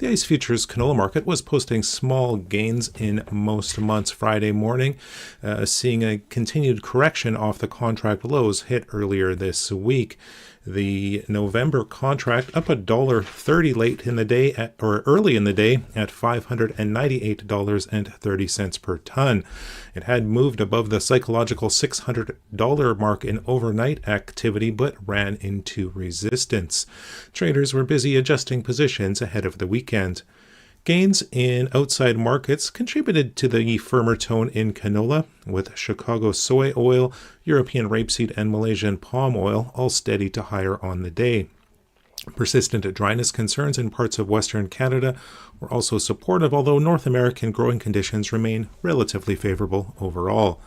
The ICE Futures canola market was posting small gains in most months Friday morning, seeing a continued correction off the contract lows hit earlier this week. The November contract up $1.30 late in the day early in the day at $598.30 per ton. It had moved above the psychological $600 mark in overnight activity, but ran into resistance. Traders were busy adjusting positions ahead of the weekend. Gains in outside markets contributed to the firmer tone in canola, with Chicago soy oil, European rapeseed, and Malaysian palm oil all steady to higher on the day. Persistent dryness concerns in parts of Western Canada were also supportive, although North American growing conditions remain relatively favorable overall.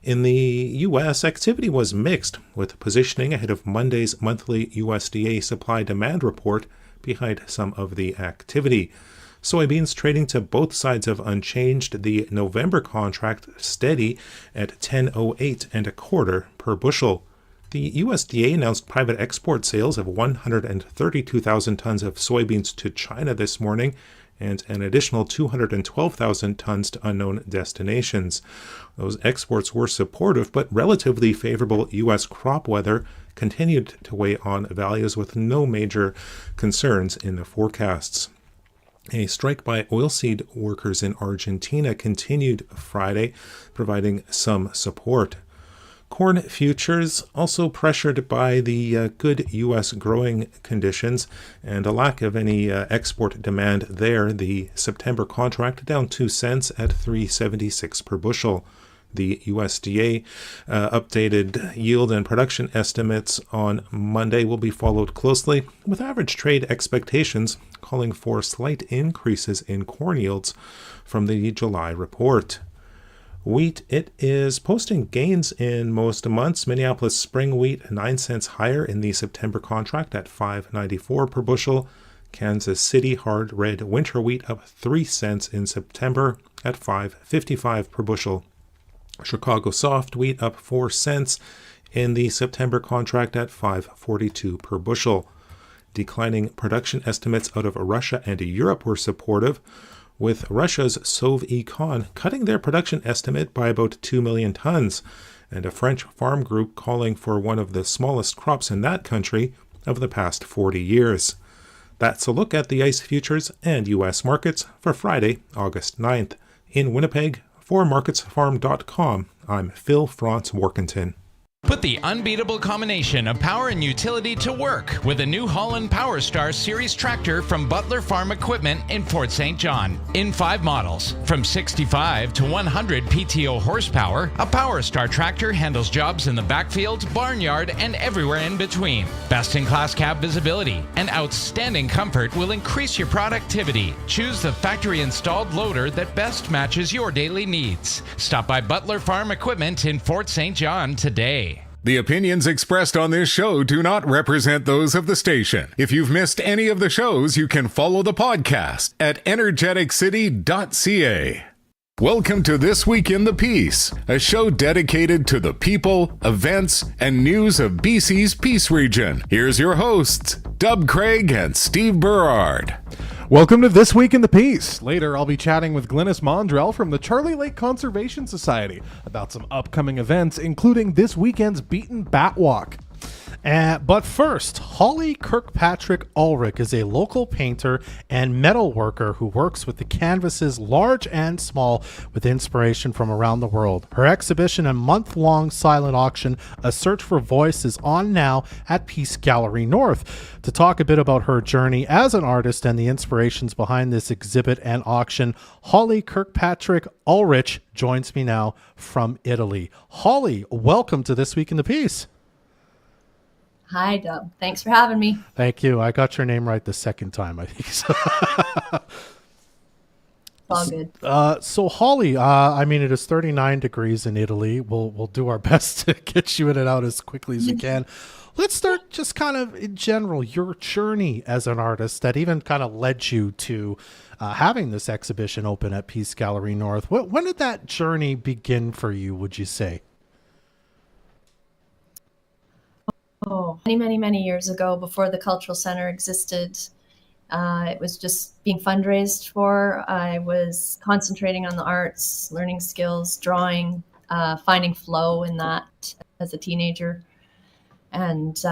In the U.S., activity was mixed, with positioning ahead of Monday's monthly USDA supply-demand report behind some of the activity. Soybeans trading to both sides of unchanged, the November contract steady at $10.08 and a quarter per bushel. The USDA announced private export sales of 132,000 tons of soybeans to China this morning and an additional 212,000 tons to unknown destinations. Those exports were supportive, but relatively favorable U.S. crop weather continued to weigh on values with no major concerns in the forecasts. A strike by oilseed workers in Argentina continued Friday, providing some support. Corn futures also pressured by the good U.S. growing conditions and a lack of any export demand there. The September contract down 2 cents at $3.76 per bushel. The USDA updated yield and production estimates on Monday will be followed closely, with average trade expectations calling for slight increases in corn yields from the July report. Wheat, it is posting gains in most months. Minneapolis spring wheat 9 cents higher in the September contract at $5.94 per bushel. Kansas City hard red winter wheat up 3 cents in September at $5.55 per bushel. Chicago soft wheat up 4 cents in the September contract at $5.42 per bushel. Declining production estimates out of Russia and Europe were supportive, with Russia's Sovecon cutting their production estimate by about 2 million tons, and a French farm group calling for one of the smallest crops in that country of the past 40 years. That's a look at the ICE futures and U.S. markets for Friday, August 9th. In Winnipeg, for marketsfarm.com, I'm Phil Franz Workington. Put the unbeatable combination of power and utility to work with a New Holland Power Star Series tractor from Butler Farm Equipment in Fort St. John. In 5 models, from 65 to 100 PTO horsepower, a Power Star tractor handles jobs in the backfield, barnyard, and everywhere in between. Best-in-class cab visibility and outstanding comfort will increase your productivity. Choose the factory-installed loader that best matches your daily needs. Stop by Butler Farm Equipment in Fort St. John today. The opinions expressed on this show do not represent those of the station. If you've missed any of the shows, you can follow the podcast at Energeticcity.ca. Welcome to This Week in the Peace, a show dedicated to the people, events, and news of BC's Peace region. Here's your hosts, Dub Craig and Steve Berard. Welcome to This Week in the Peace. Later, I'll be chatting with Glynnis Maundrell from the Charlie Lake Conservation Society about some upcoming events, including this weekend's Beatton Bat Walk. But first, Holly Kirkpatrick Ulrich is a local painter and metal worker who works with the canvases large and small with inspiration from around the world. Her exhibition and month-long silent auction, A Search for Voice, is on now at Peace Gallery North. To talk a bit about her journey as an artist and the inspirations behind this exhibit and auction, Holly Kirkpatrick Ulrich joins me now from Italy. Holly, welcome to This Week in the Peace. Hi, Dub. Thanks for having me. Thank you. I got your name right the second time, I think. All good. So Holly, I mean, it is 39 degrees in Italy. We'll do our best to get you in and out as quickly as we can. Let's start just kind of in general, your journey as an artist that even kind of led you to having this exhibition open at Peace Gallery North. When did that journey begin for you, would you say? Oh, many, many, many years ago, before the Cultural Center existed. It was just being fundraised for. I was concentrating on the arts, learning skills, drawing, finding flow in that as a teenager and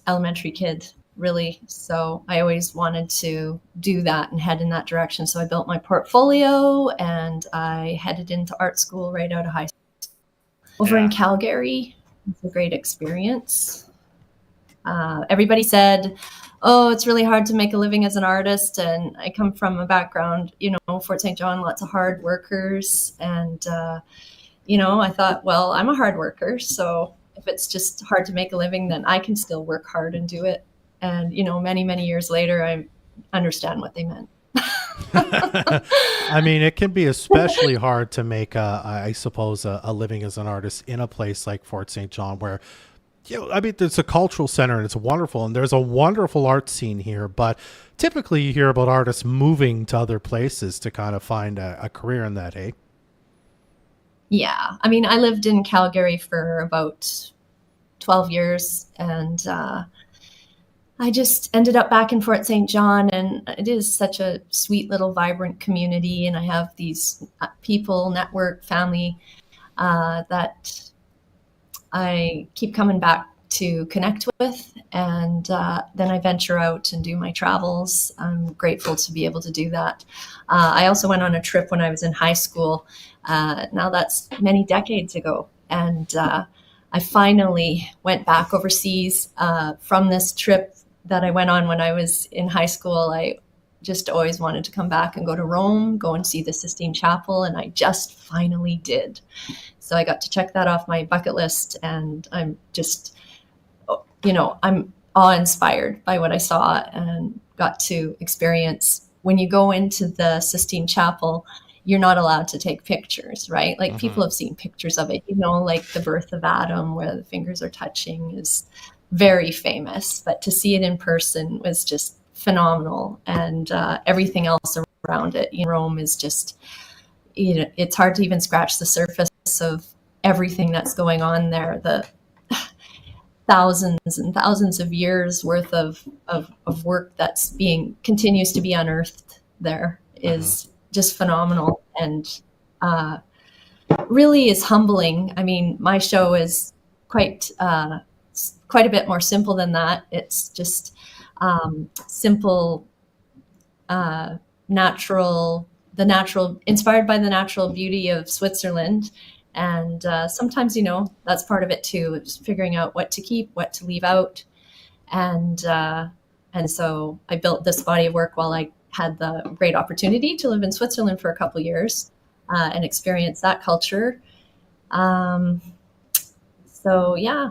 elementary kid, really. So I always wanted to do that and head in that direction. So I built my portfolio and I headed into art school right out of high school. Over in Calgary, it's a great experience. Everybody said, oh, it's really hard to make a living as an artist. And I come from a background, Fort St. John, lots of hard workers. And, I thought, well, I'm a hard worker. So if it's just hard to make a living, then I can still work hard and do it. And, many, many years later, I understand what they meant. I mean, it can be especially hard to make, I suppose, a living as an artist in a place like Fort St. John where, it's a cultural center and it's wonderful. And there's a wonderful art scene here. But typically you hear about artists moving to other places to kind of find a career in that, eh? Yeah. I mean, I lived in Calgary for about 12 years and I just ended up back in Fort St. John, and it is such a sweet little vibrant community. And I have these people, network, family that I keep coming back to connect with. And then I venture out and do my travels. I'm grateful to be able to do that. I also went on a trip when I was in high school. Now that's many decades ago. And I finally went back overseas from this trip that I went on when I was in high school. I just always wanted to come back and go to Rome, go and see the Sistine Chapel, and I just finally did. So I got to check that off my bucket list, and I'm just, I'm awe-inspired by what I saw and got to experience. When you go into the Sistine Chapel, you're not allowed to take pictures, right? Like people have seen pictures of it, like the birth of Adam where the fingers are touching is very famous, but to see it in person was just phenomenal. And everything else around it, Rome is just, it's hard to even scratch the surface of everything that's going on there. The thousands and thousands of years worth of work that's continues to be unearthed there is just phenomenal and really is humbling. I mean, my show is quite a bit more simple than that. It's just simple, inspired by the natural beauty of Switzerland. And sometimes, that's part of it too, just figuring out what to keep, what to leave out. And so I built this body of work while I had the great opportunity to live in Switzerland for a couple of years and experience that culture. So, yeah.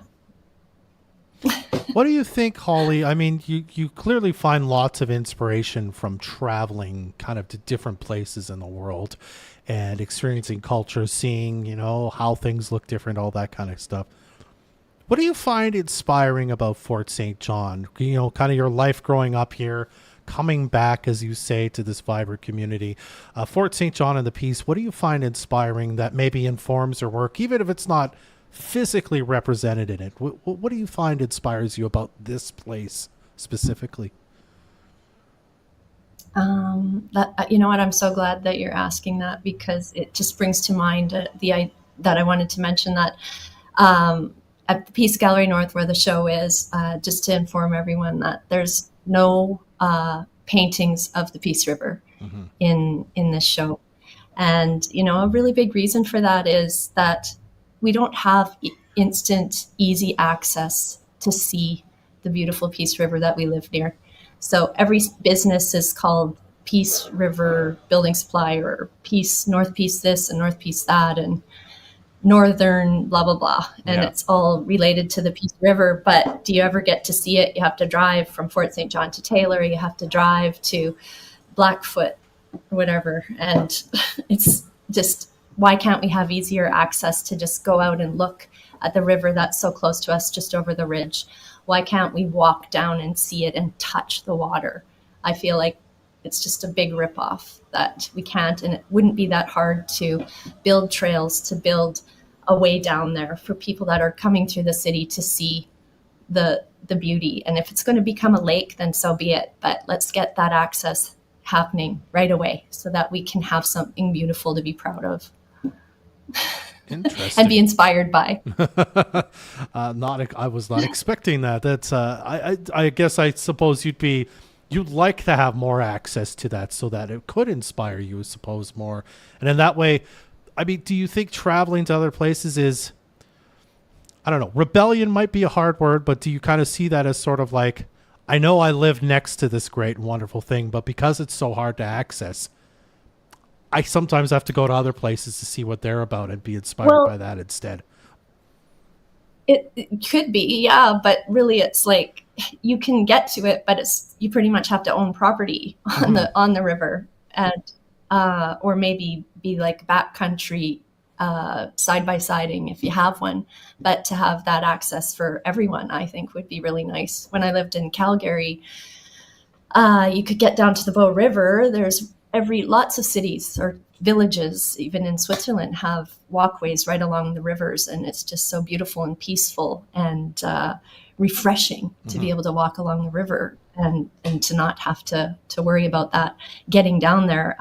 What do you think, Holly? I mean, you clearly find lots of inspiration from traveling kind of to different places in the world and experiencing culture, seeing, how things look different, all that kind of stuff. What do you find inspiring about Fort St. John? Kind of your life growing up here, coming back, as you say, to this vibrant community. Fort St. John and the piece, what do you find inspiring that maybe informs your work, even if it's not physically represented in it? What do you find inspires you about this place specifically? I'm so glad that you're asking that, because it just brings to mind that I wanted to mention that at the Peace Gallery North, where the show is, just to inform everyone that there's no paintings of the Peace River in this show. And, a really big reason for that is that we don't have instant, easy access to see the beautiful Peace River that we live near. So every business is called Peace River Building Supply, or North Peace this and North Peace that, and Northern blah, blah, blah. And It's all related to the Peace River. But do you ever get to see it? You have to drive from Fort St. John to Taylor. You have to drive to Blackfoot, whatever. And it's just, why can't we have easier access to just go out and look at the river that's so close to us, just over the ridge? Why can't we walk down and see it and touch the water? I feel like it's just a big ripoff that we can't, and it wouldn't be that hard to build trails, to build a way down there for people that are coming through the city to see the the beauty. And if it's going to become a lake, then so be it. But let's get that access happening right away so that we can have something beautiful to be proud of. Interesting. And be inspired by. I was not expecting that. That's I guess I suppose you'd like to have more access to that so that it could inspire you, I suppose, more. And in that way, I mean, do you think traveling to other places is, I don't know, rebellion might be a hard word, but do you kind of see that as sort of like, I know I live next to this great and wonderful thing, but because it's so hard to access, I sometimes have to go to other places to see what they're about and be inspired by that instead. It could be, yeah, but really it's like you can get to it, but you pretty much have to own property on the river, and or maybe be like backcountry side by siding if you have one. But to have that access for everyone, I think would be really nice. When I lived in Calgary, you could get down to the Bow River. There's lots of cities or villages, even in Switzerland, have walkways right along the rivers, and it's just so beautiful and peaceful and refreshing to be able to walk along the river and to not have to worry about that getting down there.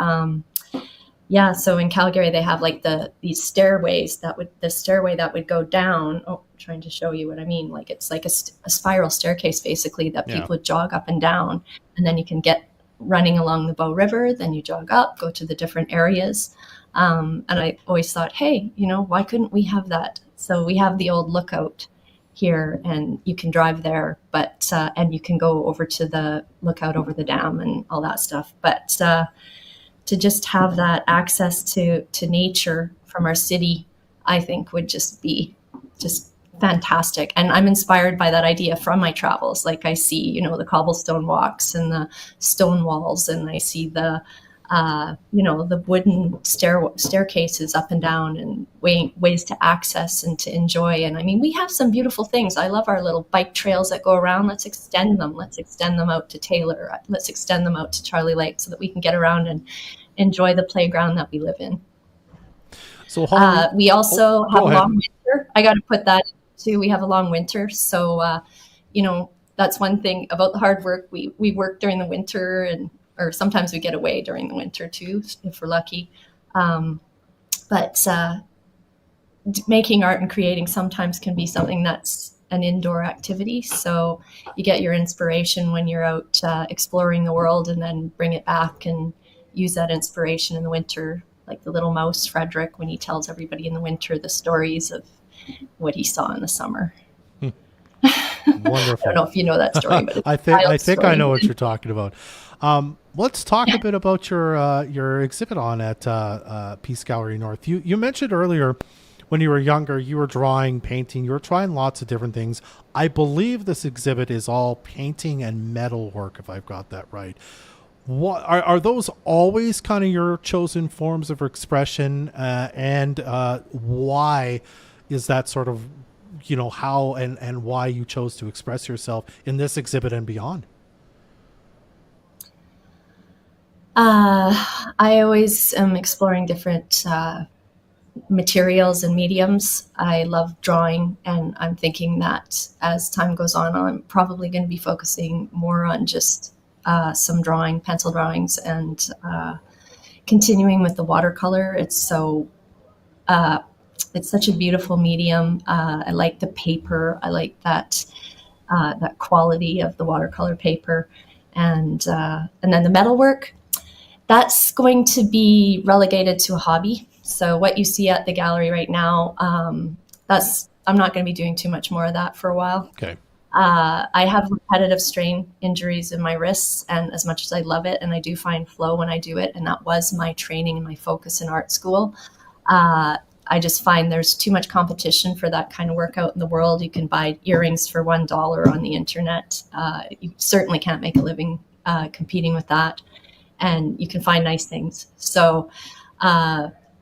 So in Calgary they have like these stairways the stairway that would go down. I'm trying to show you what I mean. Like it's like a spiral staircase basically that people would jog up and down, and then you can get running along the Bow River, then you jog up, go to the different areas. And I always thought, hey, why couldn't we have that? So we have the old lookout here, and you can drive there, but and you can go over to the lookout over the dam and all that stuff. But to just have that access to nature from our city, I think would just be fantastic. And I'm inspired by that idea from my travels. Like I see, the cobblestone walks and the stone walls, and I see the wooden staircases up and down, and ways to access and to enjoy. And I mean, we have some beautiful things. I love our little bike trails that go around. Let's extend them. Let's extend them out to Taylor. Let's extend them out to Charlie Lake so that we can get around and enjoy the playground that we live in. So Holly, we also have a long winter. I got to put that too. We have a long winter. So, that's one thing about the hard work. We work during the winter, or sometimes we get away during the winter too, if we're lucky. But making art and creating sometimes can be something that's an indoor activity. So you get your inspiration when you're out exploring the world, and then bring it back and use that inspiration in the winter, like the little mouse Frederick, when he tells everybody in the winter the stories of what he saw in the summer. Wonderful. I don't know if you know that story, but I think I know what you're talking about. Let's talk a bit about your exhibit on at Peace Gallery North. You mentioned earlier when you were younger, you were drawing, painting, you were trying lots of different things. I believe this exhibit is all painting and metal work, if I've got that right. What are those always kind of your chosen forms of expression, and why is that sort of, how and why you chose to express yourself in this exhibit and beyond? I always am exploring different materials and mediums. I love drawing, and I'm thinking that as time goes on, I'm probably going to be focusing more on just some pencil drawings, and continuing with the watercolor. It's such a beautiful medium. I like the paper. I like that quality of the watercolor paper, and then the metalwork. That's going to be relegated to a hobby. So what you see at the gallery right now, I'm not going to be doing too much more of that for a while. Okay. I have repetitive strain injuries in my wrists, and as much as I love it, and I do find flow when I do it, and that was my training and my focus in art school, I just find there's too much competition for that kind of workout in the world. You can buy earrings for $1 on the internet. You certainly can't make a living competing with that, and you can find nice things. So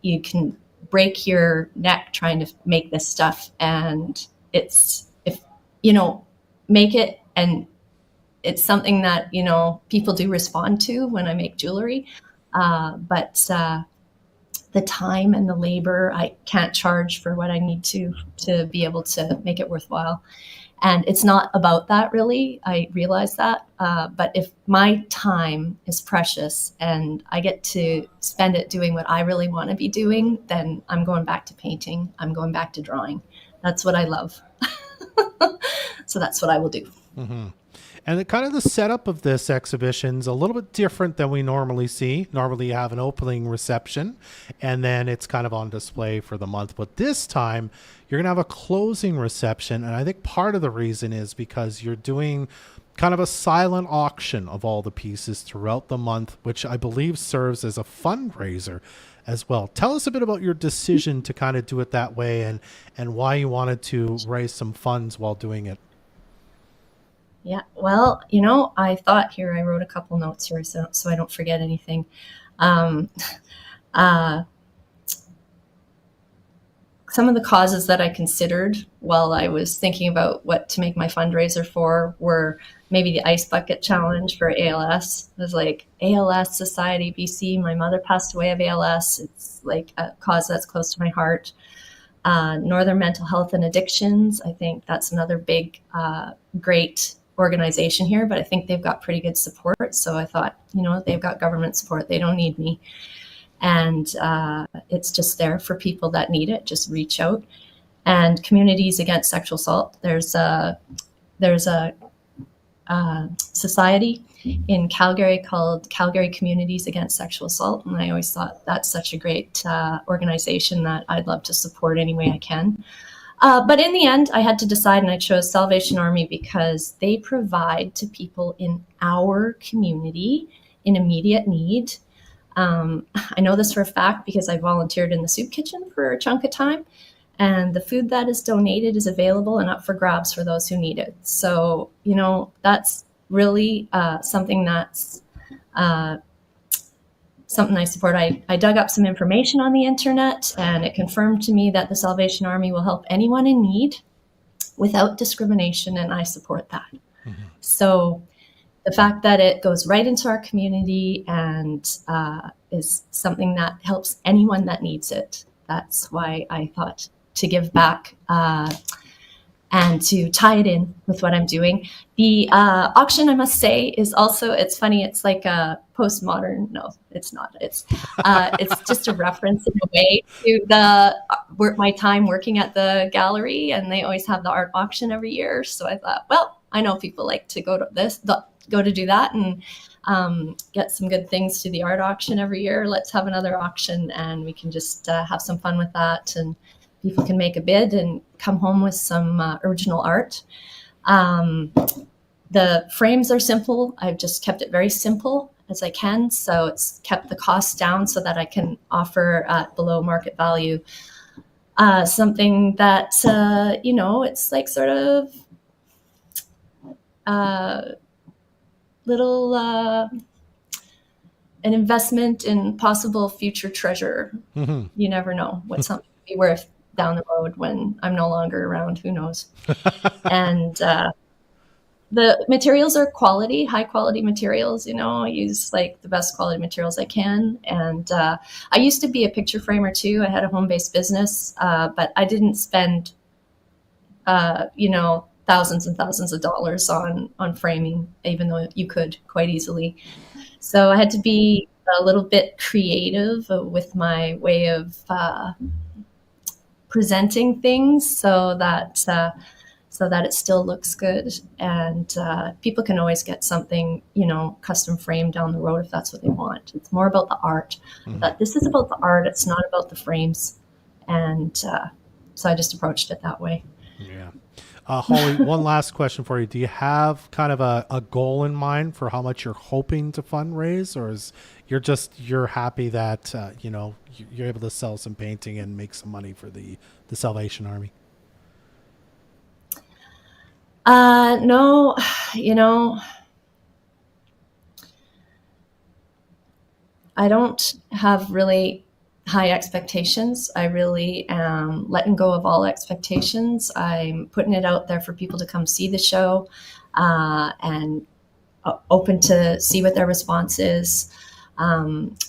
you can break your neck trying to make this stuff, and make it, and it's something that people do respond to when I make jewelry, but the time and the labor, I can't charge for what I need to be able to make it worthwhile. And it's not about that, really. I realize that. But if my time is precious and I get to spend it doing what I really want to be doing, then I'm going back to painting. I'm going back to drawing. That's what I love. So that's what I will do. Mm-hmm. And the setup of this exhibition is a little bit different than we normally see. Normally you have an opening reception and then it's kind of on display for the month. But this time you're going to have a closing reception. And I think part of the reason is because you're doing kind of a silent auction of all the pieces throughout the month, which I believe serves as a fundraiser as well. Tell us a bit about your decision to kind of do it that way and why you wanted to raise some funds while doing it. Yeah, well, I thought here, I wrote a couple notes here so I don't forget anything. Some of the causes that I considered while I was thinking about what to make my fundraiser for were maybe the Ice Bucket Challenge for ALS. It was like ALS Society BC. My mother passed away of ALS. It's like a cause that's close to my heart. Northern Mental Health and Addictions. I think that's another big, great organization here, but I think they've got pretty good support. So I thought, they've got government support. They don't need me. And it's just there for people that need it. Just reach out. And Communities Against Sexual Assault. There's a society in Calgary called Calgary Communities Against Sexual Assault. And I always thought that's such a great organization that I'd love to support any way I can. But in the end, I had to decide, and I chose Salvation Army because they provide to people in our community in immediate need. I know this for a fact because I volunteered in the soup kitchen for a chunk of time, and the food that is donated is available and up for grabs for those who need it. So, that's really something that's something I support. I dug up some information on the internet, and it confirmed to me that the Salvation Army will help anyone in need without discrimination, and I support that. Mm-hmm. So the fact that it goes right into our community and is something that helps anyone that needs it, that's why I thought to give back and to tie it in with what I'm doing. The auction, I must say, is also, it's funny, it's like a postmodern, no, it's not. It's just a reference in a way to my time working at the gallery, and they always have the art auction every year. So I thought, well, I know people like to go to do that and get some good things to the art auction every year. Let's have another auction and we can just have some fun with that, and people can make a bid and come home with some original art. The frames are simple. I've just kept it very simple as I can. So it's kept the costs down so that I can offer at below market value something that, it's like sort of little an investment in possible future treasure. Mm-hmm. You never know what something will be worth down the road when I'm no longer around. Who knows? And the materials are high quality materials. I use like the best quality materials I can. And I used to be a picture framer too. I had a home-based business, but I didn't spend, thousands and thousands of dollars on framing, even though you could quite easily. So I had to be a little bit creative with my way of presenting things so that it still looks good, and people can always get something custom framed down the road if that's what they want. It's more about the art. Mm-hmm. But this is about the art. It's not about the frames, and so I just approached it that way. Yeah. Holly, one last question for you. Do you have kind of a goal in mind for how much you're hoping to fundraise, or you're happy that you're able to sell some painting and make some money for the Salvation Army? No, I don't have really high expectations. I really am letting go of all expectations. I'm putting it out there for people to come see the show and open to see what their response is.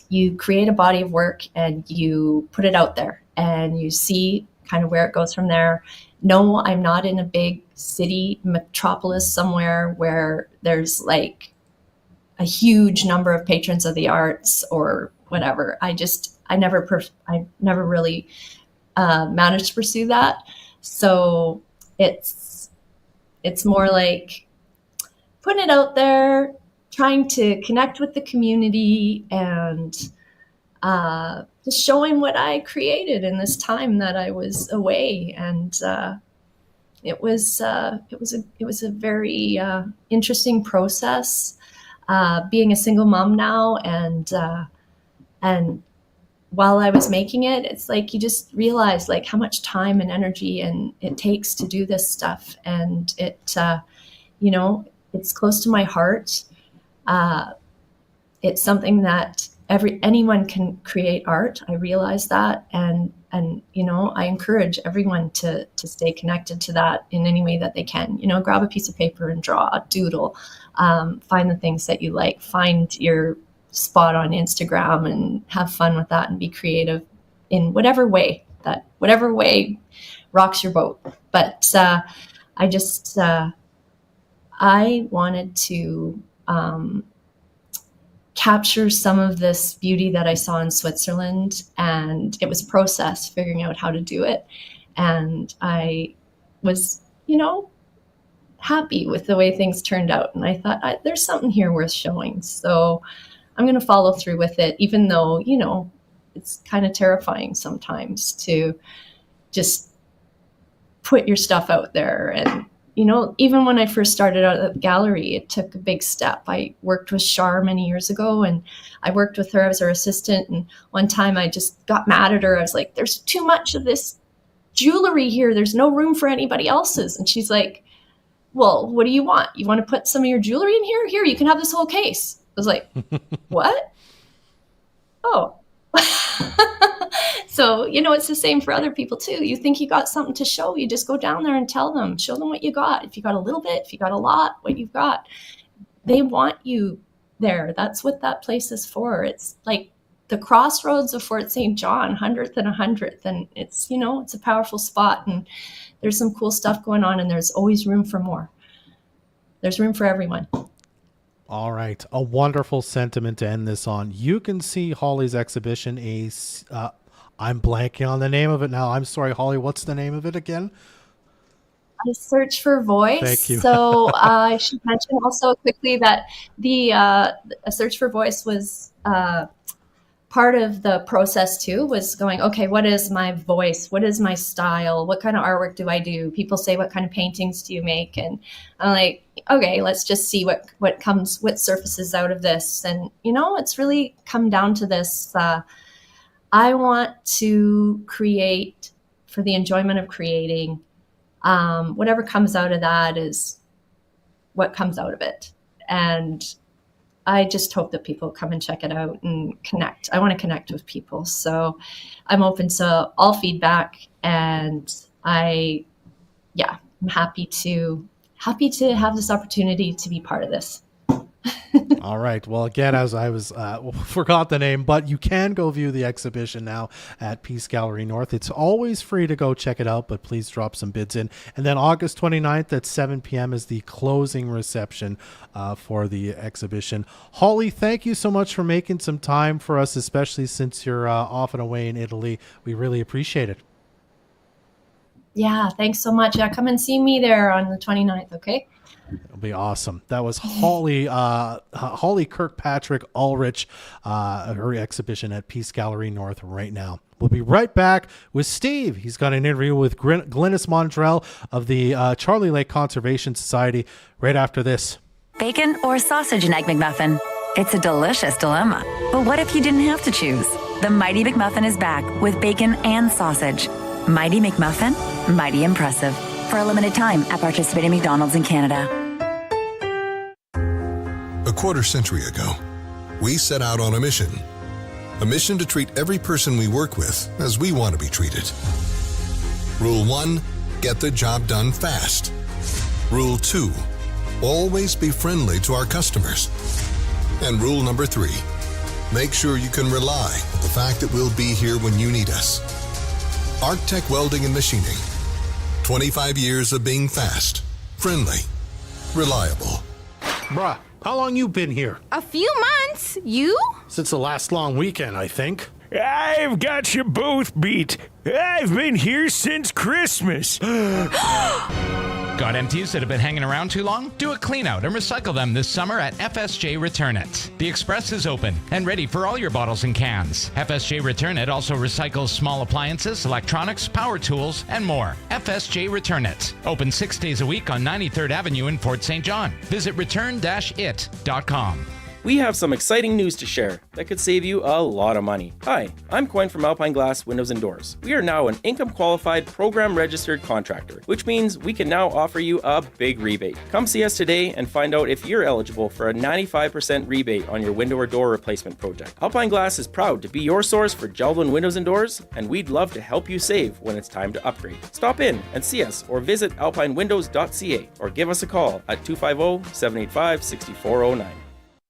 You create a body of work and you put it out there and you see kind of where it goes from there. No, I'm not in a big city metropolis somewhere where there's like a huge number of patrons of the arts or whatever. I never really managed to pursue that. So it's more like putting it out there, trying to connect with the community, and just showing what I created in this time that I was away. And it was a very interesting process, being a single mom now, and while I was making it, it's like you just realize like how much time and energy and it takes to do this stuff, and it it's close to my heart. It's something that anyone can create art. I realize that, and I encourage everyone to stay connected to that in any way that they can. Grab a piece of paper and draw, doodle, find the things that you like, find your spot on Instagram and have fun with that, and be creative in whatever way rocks your boat. But I wanted to capture some of this beauty that I saw in Switzerland, and it was a process figuring out how to do it. And I was, happy with the way things turned out. And I thought, there's something here worth showing. So I'm going to follow through with it, even though, it's kind of terrifying sometimes to just put your stuff out there. And, even when I first started out at the gallery, it took a big step. I worked with Shar many years ago, and I worked with her as her assistant. And one time I just got mad at her. I was like, there's too much of this jewelry here. There's no room for anybody else's. And she's like, well, what do you want? You want to put some of your jewelry in here? Here, you can have this whole case. I was like, what? Oh. So, it's the same for other people too. You think you got something to show, you just go down there and tell them, show them what you got. If you got a little bit, if you got a lot, what you've got. They want you there. That's what that place is for. It's like the crossroads of Fort St. John, 100th and 100th. And it's, it's a powerful spot, and there's some cool stuff going on, and there's always room for more. There's room for everyone. All right. A wonderful sentiment to end this on. You can see Holly's exhibition, I'm blanking on the name of it now. I'm sorry, Holly. What's the name of it again? A Search for Voice. Thank you. So I should mention also quickly that the A Search for Voice was part of the process too, was going, okay, what is my voice? What is my style? What kind of artwork do I do? People say, what kind of paintings do you make? And I'm like, okay, let's just see what surfaces out of this. And, it's really come down to this. I want to create for the enjoyment of creating. Whatever comes out of that is what comes out of it. And I just hope that people come and check it out and connect. I want to connect with people. So I'm open to all feedback, and I'm happy to have this opportunity to be part of this. All right. Well, again, as I was forgot the name, but you can go view the exhibition now at Peace Gallery North. It's always free to go check it out, but please drop some bids in. And then August 29th at 7 p.m. is the closing reception for the exhibition. Holly, thank you so much for making some time for us, especially since you're off and away in Italy. We really appreciate it. Yeah, thanks so much. Yeah, come and see me there on the 29th, okay? It'll be awesome. That was Holly Kirkpatrick Ulrich, her exhibition at Peace Gallery North right now. We'll be right back with Steve. He's got an interview with Glynnis Maundrell of the Charlie Lake Conservation Society right after this. Bacon or sausage and egg McMuffin? It's a delicious dilemma. But what if you didn't have to choose? The Mighty McMuffin is back with bacon and sausage. Mighty McMuffin, mighty impressive. For a limited time at participating McDonald's in Canada. A quarter century ago, we set out on a mission to treat every person we work with as we want to be treated. Rule 1, get the job done fast. Rule 2, always be friendly to our customers. And rule number 3, make sure you can rely on the fact that we'll be here when you need us. Arctech Welding and Machining. 25 years of being fast, friendly, reliable. Bruh, how long you been here? A few months. You? Since the last long weekend, I think. I've got you both beat. I've been here since Christmas. Got empties that have been hanging around too long? Do a clean out and recycle them this summer at FSJ Return It. The Express is open and ready for all your bottles and cans. FSJ Return It also recycles small appliances, electronics, power tools, and more. FSJ Return It. Open 6 days a week on 93rd Avenue in Fort St. John. Visit return-it.com. We have some exciting news to share that could save you a lot of money. Hi, I'm Coyne from Alpine Glass Windows and Doors. We are now an income-qualified, program-registered contractor, which means we can now offer you a big rebate. Come see us today and find out if you're eligible for a 95% rebate on your window or door replacement project. Alpine Glass is proud to be your source for Geldwin Windows and Doors, and we'd love to help you save when it's time to upgrade. Stop in and see us or visit alpinewindows.ca or give us a call at 250-785-6409.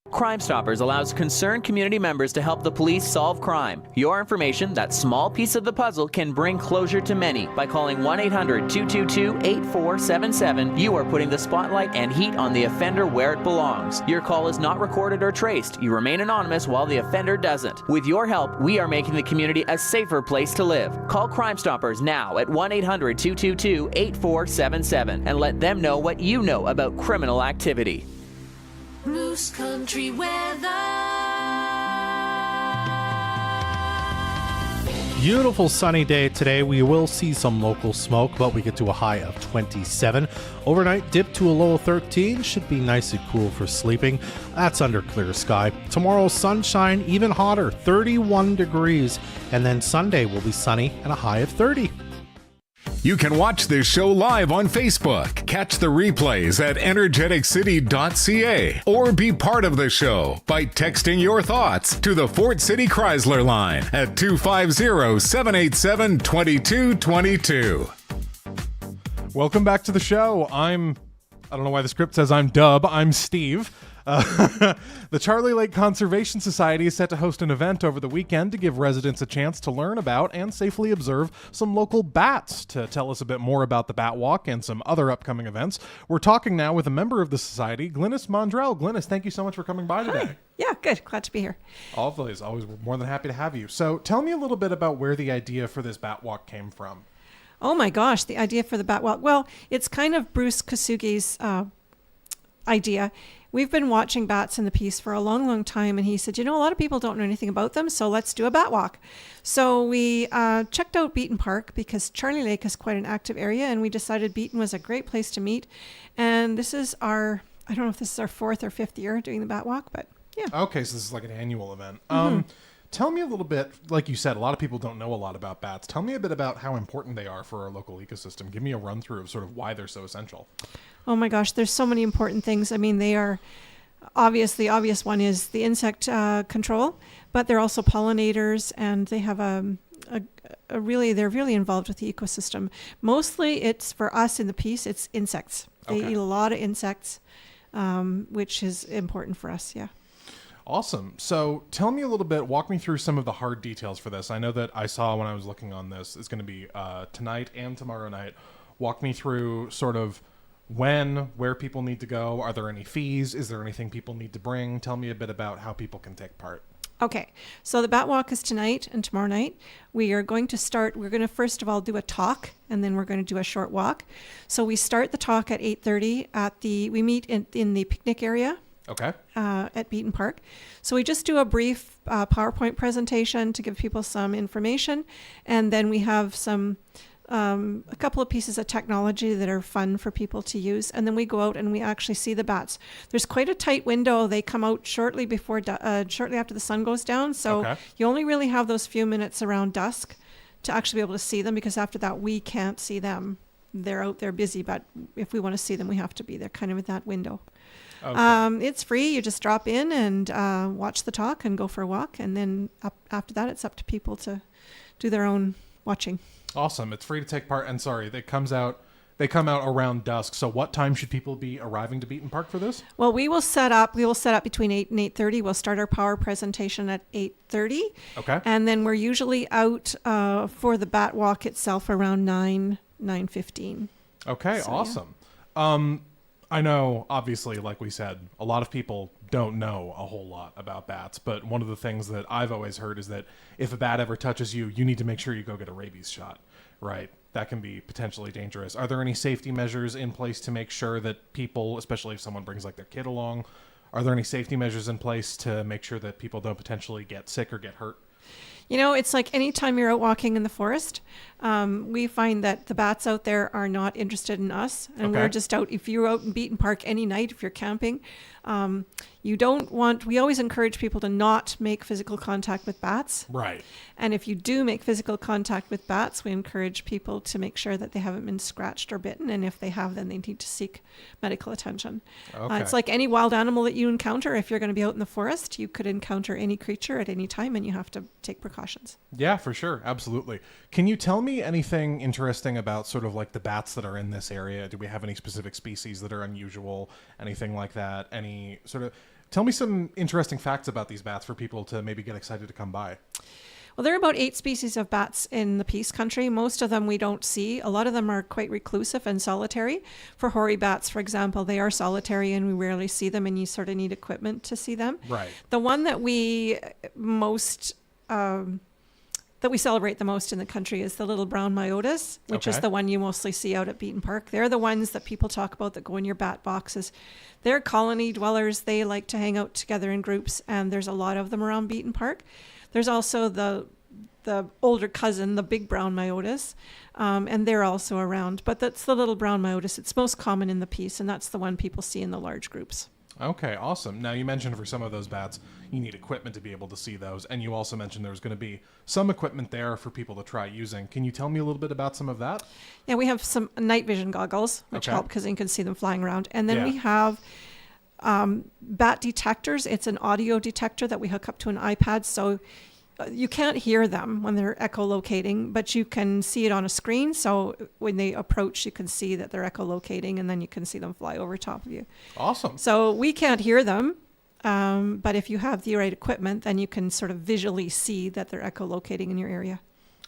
Crime Stoppers allows concerned community members to help the police solve crime. Your information, that small piece of the puzzle, can bring closure to many. By calling 1-800-222-8477, you are putting the spotlight and heat on the offender where it belongs. Your call is not recorded or traced. You remain anonymous while the offender doesn't. With your help, we are making the community a safer place to live. Call Crime Stoppers now at 1-800-222-8477 and let them know what you know about criminal activity. Moose Country weather. Beautiful sunny day today. We will see some local smoke, but we get to a high of 27. Overnight dip to a low of 13. Should be nice and cool for sleeping. That's under clear sky. Tomorrow, sunshine, even hotter, 31 degrees. And then Sunday will be sunny and a high of 30. You can watch this show live on Facebook, catch the replays at Energeticcity.ca, or be part of the show by texting your thoughts to the Fort City Chrysler line at 250-787-2222. Welcome back to the show. I don't know why the script says I'm Dub. I'm Steve. The Charlie Lake Conservation Society is set to host an event over the weekend to give residents a chance to learn about and safely observe some local bats. To tell us a bit more about the Bat Walk and some other upcoming events, we're talking now with a member of the society, Glynnis Maundrell. Glynnis, thank you so much for coming by today. Hi. Yeah, good. Glad to be here. Always more than happy to have you. So tell me a little bit about where the idea for this Bat Walk came from. Oh my gosh, the idea for the Bat Walk. Well, it's kind of Bruce Kasugi's idea. We've been watching bats in the piece for a long, long time, and he said, a lot of people don't know anything about them, so let's do a bat walk. So we checked out Beatton Park because Charlie Lake is quite an active area, and we decided Beatton was a great place to meet. And this is I don't know if this is our 4th or 5th year doing the bat walk, but yeah. Okay, so this is like an annual event. Tell me a little bit, like you said, a lot of people don't know a lot about bats. Tell me a bit about how important they are for our local ecosystem. Give me a run through of sort of why they're so essential. Oh my gosh, there's so many important things. I mean, they are the obvious one is the insect control, but they're also pollinators, and they have they're really involved with the ecosystem. Mostly it's for us in the piece, it's insects. They eat a lot of insects, which is important for us. Yeah. Awesome. So tell me a little bit, walk me through some of the hard details for this. I know that I saw when I was looking on this, it's going to be tonight and tomorrow night. Walk me through sort of where people need to go. Are there any fees? Is there anything people need to bring? Tell me a bit about how people can take part. Okay, so the Bat Walk is tonight and tomorrow night. We're going to first of all do a talk, and then we're going to do a short walk. So we start the talk at 8:30 we meet in the picnic area. Okay. At Beatton Park. So we just do a brief PowerPoint presentation to give people some information, and then we have a couple of pieces of technology that are fun for people to use, and then we go out and we actually see the bats. There's quite a tight window. They come out shortly after the sun goes down, so you only really have those few minutes around dusk to actually be able to see them, because after that we can't see them. They're out there busy, but if we want to see them, we have to be there kind of in that window. Okay. It's free. You just drop in and watch the talk and go for a walk, and then after that it's up to people to do their own watching. Awesome. It's free to take part. And sorry, it comes out They come out around dusk. So what time should people be arriving to Beatton Park for this? Well, we will set up between 8 and 8:30. We'll start our power presentation at 8:30. Okay. And then we're usually out for the Bat Walk itself around 9:15. Okay, so, awesome. Yeah. I know, obviously, like we said, a lot of people don't know a whole lot about bats, but one of the things that I've always heard is that if a bat ever touches you, you need to make sure you go get a rabies shot, right? That can be potentially dangerous. Are there any safety measures in place to make sure that people, especially if someone brings like their kid along, are there any safety measures in place to make sure that people don't potentially get sick or get hurt? You know, it's like anytime you're out walking in the forest, we find that the bats out there are not interested in us. And we're just out, if you're out in Beatton Park any night, if you're camping, we always encourage people to not make physical contact with bats. Right. And if you do make physical contact with bats, we encourage people to make sure that they haven't been scratched or bitten. And if they have, then they need to seek medical attention. Okay. It's like any wild animal that you encounter. If you're going to be out in the forest, you could encounter any creature at any time, and you have to take precautions. Yeah, for sure. Absolutely. Can you tell me anything interesting about sort of like the bats that are in this area? Do we have any specific species that are unusual? Anything like that? Any sort of... Tell me some interesting facts about these bats for people to maybe get excited to come by. Well, there are about 8 species of bats in the Peace Country. Most of them we don't see. A lot of them are quite reclusive and solitary. For hoary bats, for example, they are solitary and we rarely see them, and you sort of need equipment to see them. Right. The one that we celebrate the most in the country is the little brown myotis, which is the one you mostly see out at Beatton Park. They're the ones that people talk about that go in your bat boxes. They're colony dwellers. They like to hang out together in groups, and there's a lot of them around Beatton Park. There's also the older cousin, the big brown myotis, and they're also around. But that's the little brown myotis. It's most common in the Peace, and that's the one people see in the large groups. Okay, awesome. Now, you mentioned for some of those bats, you need equipment to be able to see those, and you also mentioned there was going to be some equipment there for people to try using. Can you tell me a little bit about some of that? Yeah, we have some night vision goggles, which help because you can see them flying around. And then we have bat detectors. It's an audio detector that we hook up to an iPad, so you can't hear them when they're echolocating, but you can see it on a screen. So when they approach, you can see that they're echolocating, and then you can see them fly over top of you. Awesome. So we can't hear them, but if you have the right equipment, then you can sort of visually see that they're echolocating in your area.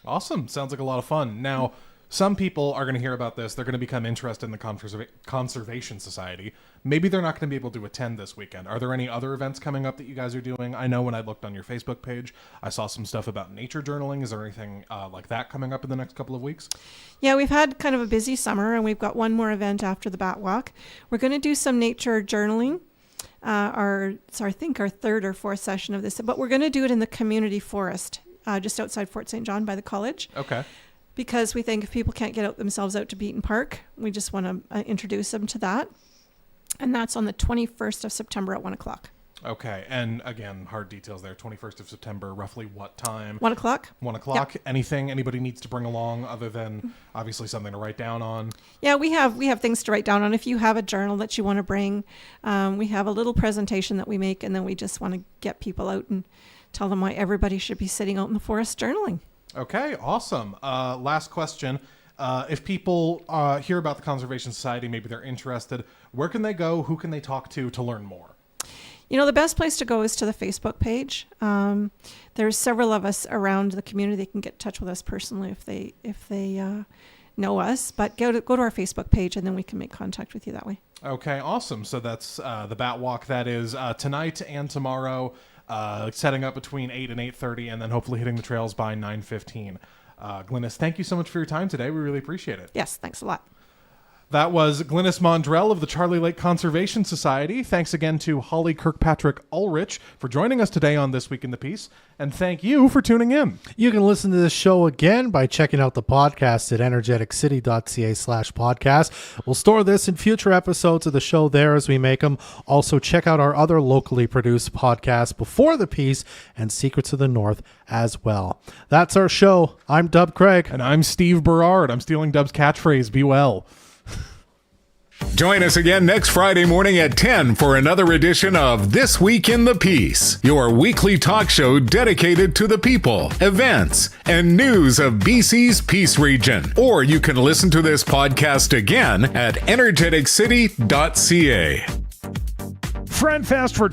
Awesome. Sounds like a lot of fun. Now, some people are going to hear about this. They're going to become interested in the Conservation Society. Maybe they're not going to be able to attend this weekend. Are there any other events coming up that you guys are doing? I know when I looked on your Facebook page, I saw some stuff about nature journaling. Is there anything like that coming up in the next couple of weeks? Yeah, we've had kind of a busy summer, and we've got one more event after the Bat Walk. We're going to do some nature journaling. I think our 3rd or 4th session of this, but we're going to do it in the community forest, just outside Fort St. John by the college. Okay. Because we think if people can't get themselves out to Beatton Park, we just want to introduce them to that. And that's on the 21st of September at 1 o'clock. Okay. And again, hard details there. 21st of September, roughly what time? 1 o'clock. 1 o'clock. Yep. Anything anybody needs to bring along other than obviously something to write down on? Yeah, we have things to write down on. If you have a journal that you want to bring, we have a little presentation that we make, and then we just want to get people out and tell them why everybody should be sitting out in the forest journaling. Okay, awesome. Last question. If people hear about the Conservation Society, maybe they're interested, where can they go? Who can they talk to learn more? You know, the best place to go is to the Facebook page. There's several of us around the community. They can get in touch with us personally if they know us. But go to our Facebook page, and then we can make contact with you that way. Okay, awesome. So that's the Bat Walk. That is tonight and tomorrow. Setting up between 8 and 8:30, and then hopefully hitting the trails by 9:15. Glynnis, thank you so much for your time today. We really appreciate it. Yes, thanks a lot. That was Glynnis Maundrell of the Charlie Lake Conservation Society. Thanks again to Holly Kirkpatrick Ulrich for joining us today on This Week in the Peace. And thank you for tuning in. You can listen to this show again by checking out the podcast at Energeticcity.ca/podcast. We'll store this in future episodes of the show there as we make them. Also, check out our other locally produced podcasts, Before the Peace and Secrets of the North as well. That's our show. I'm Dub Craig. And I'm Steve Berard. I'm stealing Dub's catchphrase, be well. Join us again next Friday morning at 10 for another edition of This Week in the Peace, your weekly talk show dedicated to the people, events, and news of BC's Peace Region. Or you can listen to this podcast again at Energeticcity.ca. Friend Fest returns